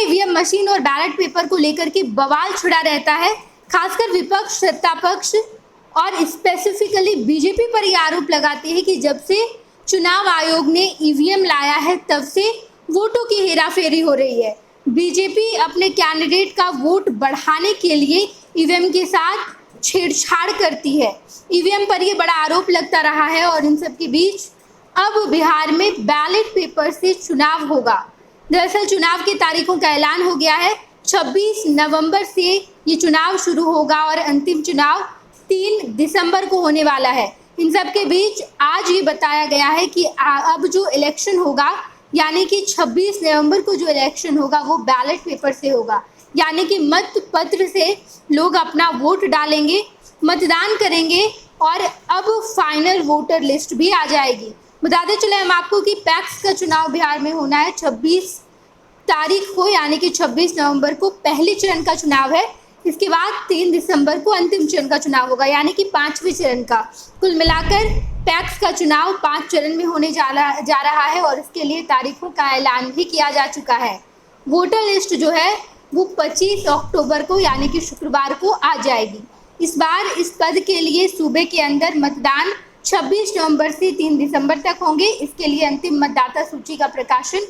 EVM machine और ballot paper को लेकर के बवाल छिड़ा रहता है। खासकर विपक्ष, सत्ता पक्ष और स्पेसिफिकली बीजेपी पर यह आरोप लगाते हैं कि जब से चुनाव आयोग ने ईवीएम लाया है तब से वोटों की हेराफेरी हो रही है। बीजेपी अपने कैंडिडेट का वोट बढ़ाने के लिए ईवीएम के साथ छेड़छाड़ करती है। ईवीएम पर यह बड़ा आरोप लगता रहा है और इन सब के बीच अब बिहार में बैलेट पेपर से चुनाव होगा। दरअसल चुनाव की तारीखों का ऐलान हो गया है। 26 नवंबर से ये चुनाव शुरू होगा और अंतिम चुनाव 3 दिसंबर को होने वाला है। इन सब के बीच आज ये बताया गया है कि अब जो इलेक्शन होगा, यानी कि 26 नवंबर को जो इलेक्शन होगा वो बैलेट पेपर से होगा, यानी कि मत पत्र से लोग अपना वोट डालेंगे, मतदान करेंगे और अब फाइनल वोटर लिस्ट भी आ जाएगी। बताते चले हम आपको कि पैक्स का चुनाव बिहार में होना है 26 तारीख को, यानी कि 26 नवंबर को पहले चरण का चुनाव है। इसके बाद 3 दिसंबर को अंतिम चरण का चुनाव होगा, यानी कि 5वें चरण का। कुल मिलाकर पैक्स का चुनाव 5 चरण में होने जा रहा है और इसके लिए तारीखों का ऐलान भी किया जा चुका है। वोटर लिस्ट जो है वो 25 अक्टूबर को, यानी कि शुक्रवार को आ जाएगी। इस बार इस पद के लिए सूबे के अंदर मतदान 26 नवंबर से 3 दिसंबर तक होंगे। इसके लिए अंतिम मतदाता सूची का प्रकाशन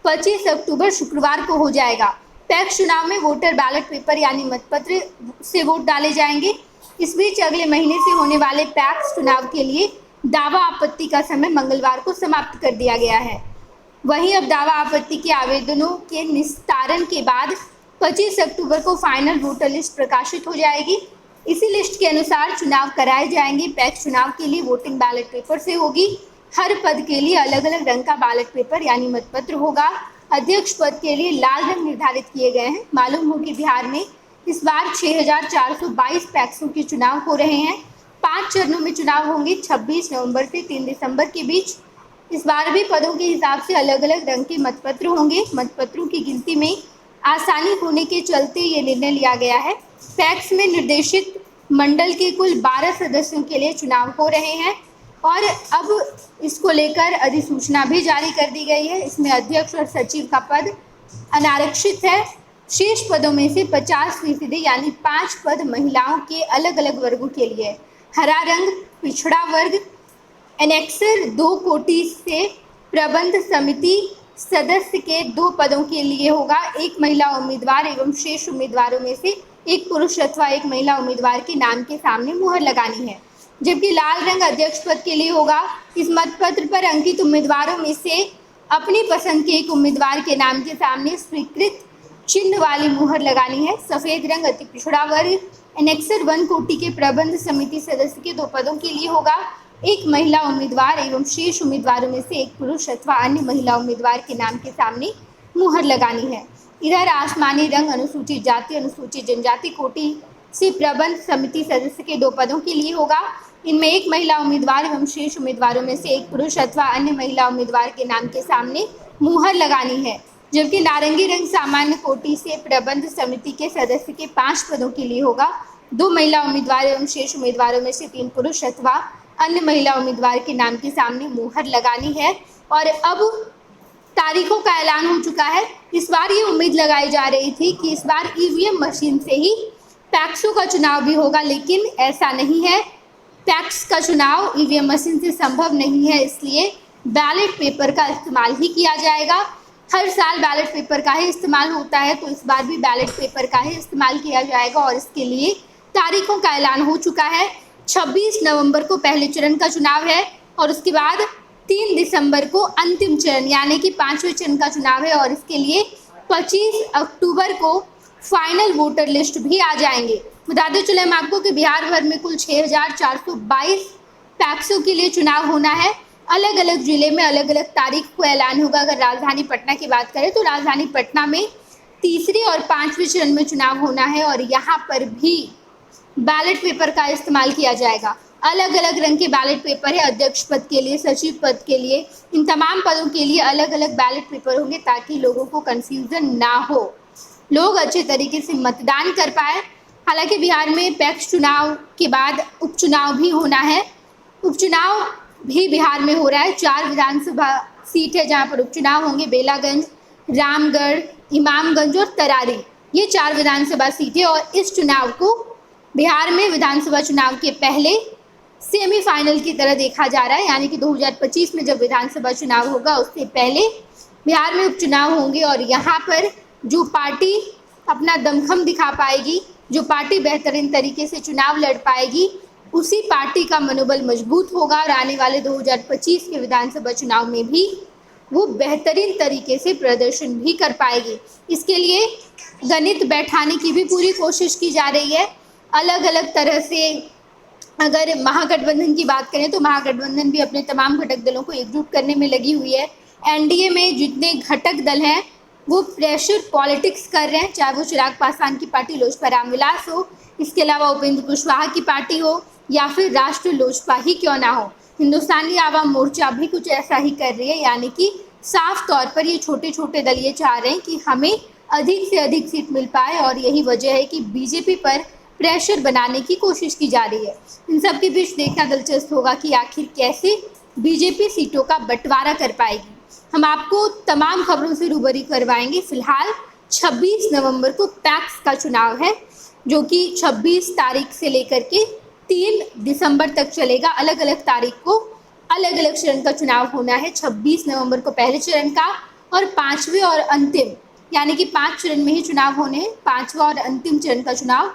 25 अक्टूबर शुक्रवार को हो जाएगा। पैक्स चुनाव में वोटर बैलेट पेपर यानी मतपत्र से वोट डाले जाएंगे। इस बीच अगले महीने से होने वाले पैक्स चुनाव के लिए दावा आपत्ति का समय मंगलवार को समाप्त कर दिया गया है। वहीं अब दावा आपत्ति के आवेदनों के निस्तारण के बाद 25 अक्टूबर को फाइनल वोटर लिस्ट प्रकाशित हो जाएगी। इसी लिस्ट के अनुसार चुनाव कराए जाएंगे। पैक्स चुनाव के लिए वोटिंग बैलेट पेपर से होगी। हर पद के लिए अलग अलग रंग का बैलेट पेपर यानी मतपत्र होगा। अध्यक्ष पद के लिए लाल रंग निर्धारित किए गए हैं। मालूम हो कि बिहार में इस बार 6422 पैक्सों के चुनाव हो रहे हैं। 5 चरणों में चुनाव होंगे 26 नवंबर से 3 दिसंबर के बीच। इस बार भी पदों के हिसाब से अलग अलग रंग के मतपत्र होंगे। मतपत्रों की गिनती में आसानी होने के चलते ये निर्णय लिया गया है। पैक्स में निर्देशित मंडल के कुल 12 सदस्यों के लिए चुनाव हो रहे हैं और अब इसको लेकर अधिसूचना भी जारी कर दी गई है। इसमें अध्यक्ष और सचिव का पद अनारक्षित है। शेष पदों में से 50% यानी 5 पद महिलाओं के अलग अलग वर्गों के लिए। हरा रंग पिछड़ा वर्ग, एनेक्सर 2 कोटि से प्रबंध समिति सदस्य के 2 पदों के लिए होगा। 1 महिला उम्मीदवार एवं शेष उम्मीदवारों में से 1 पुरुष अथवा 1 महिला उम्मीदवार के नाम के सामने मुहर लगानी है। जबकि लाल रंग अध्यक्ष पद के लिए होगा। इस मतपत्र पर अंकित उम्मीदवारों में से अपनी पसंद के एक उम्मीदवार के नाम के सामने स्वीकृत चिन्ह वाली मुहर लगानी है। सफेद रंग अति पिछड़ा वर्ग, एनेक्सर 1 कोटि के प्रबंध समिति सदस्य के 2 पदों के लिए होगा। 1 महिला उम्मीदवार एवं शेष उम्मीदवारों में से 1 पुरुष अथवा अन्य महिला उम्मीदवार के नाम के सामने मुहर लगानी है। इधर आसमानी रंग अनुसूचित जाति अनुसूचित जनजाति कोटि से प्रबंध समिति सदस्य के 2 पदों के लिए होगा। इनमें 1 महिला उम्मीदवार एवं शेष उम्मीदवारों में से 1 पुरुष अथवा अन्य महिला उम्मीदवार के नाम के सामने मुहर लगानी है। जबकि नारंगी रंग सामान्य कोटि से प्रबंध समिति के सदस्य के 5 पदों के लिए होगा। 2 महिला उम्मीदवार एवं शेष उम्मीदवारों में से 3 पुरुष अथवा अन्य महिला उम्मीदवार के नाम के सामने मुहर लगानी है। और अब तारीखों का ऐलान हो चुका है। इस बार ये उम्मीद लगाई जा रही थी कि इस बार ईवीएम मशीन से ही पैक्सों का चुनाव भी होगा, लेकिन ऐसा नहीं है। पैक्स का चुनाव ईवीएम मशीन से संभव नहीं है, इसलिए बैलेट पेपर का इस्तेमाल ही किया जाएगा। हर साल बैलेट पेपर का ही इस्तेमाल होता है, तो इस बार भी बैलेट पेपर का ही इस्तेमाल किया जाएगा और इसके लिए तारीखों का ऐलान हो चुका है। 26 नवंबर को पहले चरण का चुनाव है और उसके बाद 3 दिसंबर को अंतिम चरण यानी कि 5वें चरण का चुनाव है और इसके लिए 25 अक्टूबर को फाइनल वोटर लिस्ट भी आ जाएंगे। बताते चले हम आपको कि बिहार भर में कुल 6422 पैक्सों के लिए चुनाव होना है। अलग अलग जिले में अलग अलग तारीख को ऐलान होगा। अगर राजधानी पटना की बात करें तो राजधानी पटना में 3रे और 5वें चरण में चुनाव होना है और यहाँ पर भी बैलेट पेपर का इस्तेमाल किया जाएगा। अलग अलग रंग के बैलेट पेपर है। अध्यक्ष पद के लिए, सचिव पद के लिए, इन तमाम पदों के लिए अलग अलग बैलेट पेपर होंगे ताकि लोगों को कंफ्यूजन ना हो, लोग अच्छे तरीके से मतदान कर पाए। हालांकि बिहार में पैक्स चुनाव के बाद उपचुनाव भी होना है। उपचुनाव भी बिहार में हो रहा है। 4 विधानसभा सीट है जहां पर उपचुनाव होंगे। बेलागंज, रामगढ़, इमामगंज और तरारी, ये 4 विधानसभा सीटें। और इस चुनाव को बिहार में विधानसभा चुनाव के पहले सेमीफाइनल की तरह देखा जा रहा है, यानी कि 2025 में जब विधानसभा चुनाव होगा उससे पहले बिहार में उपचुनाव होंगे। और यहाँ पर जो पार्टी अपना दमखम दिखा पाएगी, जो पार्टी बेहतरीन तरीके से चुनाव लड़ पाएगी, उसी पार्टी का मनोबल मजबूत होगा और आने वाले 2025 के विधानसभा चुनाव में भी वो बेहतरीन तरीके से प्रदर्शन भी कर पाएगी। इसके लिए गणित बैठाने की भी पूरी कोशिश की जा रही है। अलग अलग तरह से अगर महागठबंधन की बात करें तो महागठबंधन भी अपने तमाम घटक दलों को एकजुट करने में लगी हुई है। एनडीए में जितने घटक दल हैं वो प्रेशर पॉलिटिक्स कर रहे हैं, चाहे वो चिराग पासवान की पार्टी लोजपा रामविलास हो, इसके अलावा उपेंद्र कुशवाहा की पार्टी हो या फिर राष्ट्र लोजपा ही क्यों ना हो। हिंदुस्तानी आवाम मोर्चा भी कुछ ऐसा ही कर रही है, यानी कि साफ तौर पर ये छोटे छोटे दल ये चाह रहे हैं कि हमें अधिक से अधिक सीट मिल पाए और यही वजह है कि बीजेपी पर प्रेशर बनाने की कोशिश की जा रही है। इन सब के बीच देखना दिलचस्प होगा कि आखिर कैसे बीजेपी सीटों का बंटवारा कर पाएगी। हम आपको तमाम खबरों से रूबरू करवाएंगे। फिलहाल 26 नवंबर को पैक्स का चुनाव है, जो कि 26 तारीख से लेकर के 3 दिसंबर तक चलेगा। अलग अलग तारीख को अलग अलग चरण का चुनाव होना है। 26 नवंबर को पहले चरण का और 5वें और अंतिम, यानी कि 5 चरण में ही चुनाव होने हैं। 5वां और अंतिम चरण का चुनाव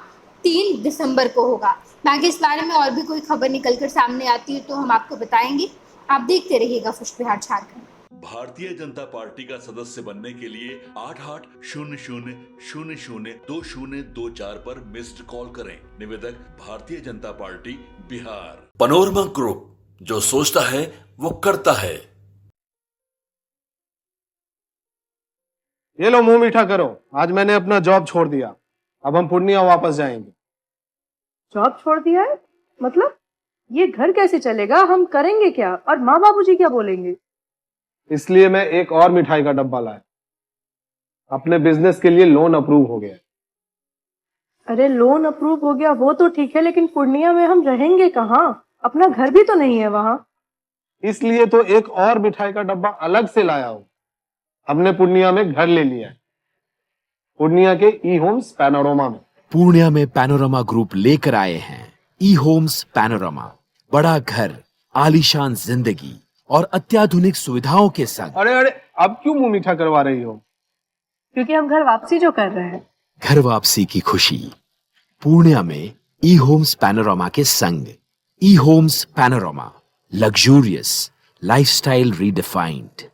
3 दिसंबर को होगा। बाकी इस बारे में और भी कोई खबर निकलकर सामने आती है तो हम आपको बताएंगे। आप देखते रहिएगा फर्स्ट बिहार झारखंड। भारतीय जनता पार्टी का सदस्य बनने के लिए 8800002024 पर मिस्ड कॉल करें। निवेदक Bharatiya Janata party Bihar. Panorama group, जो सोचता है वो करता है। ये लो मुंह मीठा करो, आज मैंने अपना जॉब छोड़ दिया। अब हम पूर्णिया वापस जाएंगे। जॉब छोड़ दिया है? मतलब ये घर कैसे चलेगा? हम करेंगे क्या? और माँ बाबूजी क्या बोलेंगे? इसलिए मैं एक और मिठाई का डब्बा लाया। अपने बिजनेस के लिए लोन अप्रूव हो गया। अरे लोन अप्रूव हो गया वो तो ठीक है, लेकिन पूर्णिया में हम रहेंगे कहाँ? अपना घर भी तो नहीं है वहाँ। इसलिए तो एक और मिठाई का डब्बा अलग से लाया हूँ। हमने पूर्णिया में घर ले लिया है, पूर्णिया के ई होम्स पैनोरमा में। पूर्णिया में पैनोरमा ग्रुप लेकर आए हैं ई होम्स पैनोरमा। बड़ा घर, आलीशान जिंदगी और अत्याधुनिक सुविधाओं के संग। अरे अरे, अब क्यों मुंह मीठा करवा रही हो? क्योंकि हम घर वापसी जो कर रहे हैं। घर वापसी की खुशी पूर्णिया में ई होम्स पैनोरमा के संग। ई homes panorama, luxurious lifestyle redefined.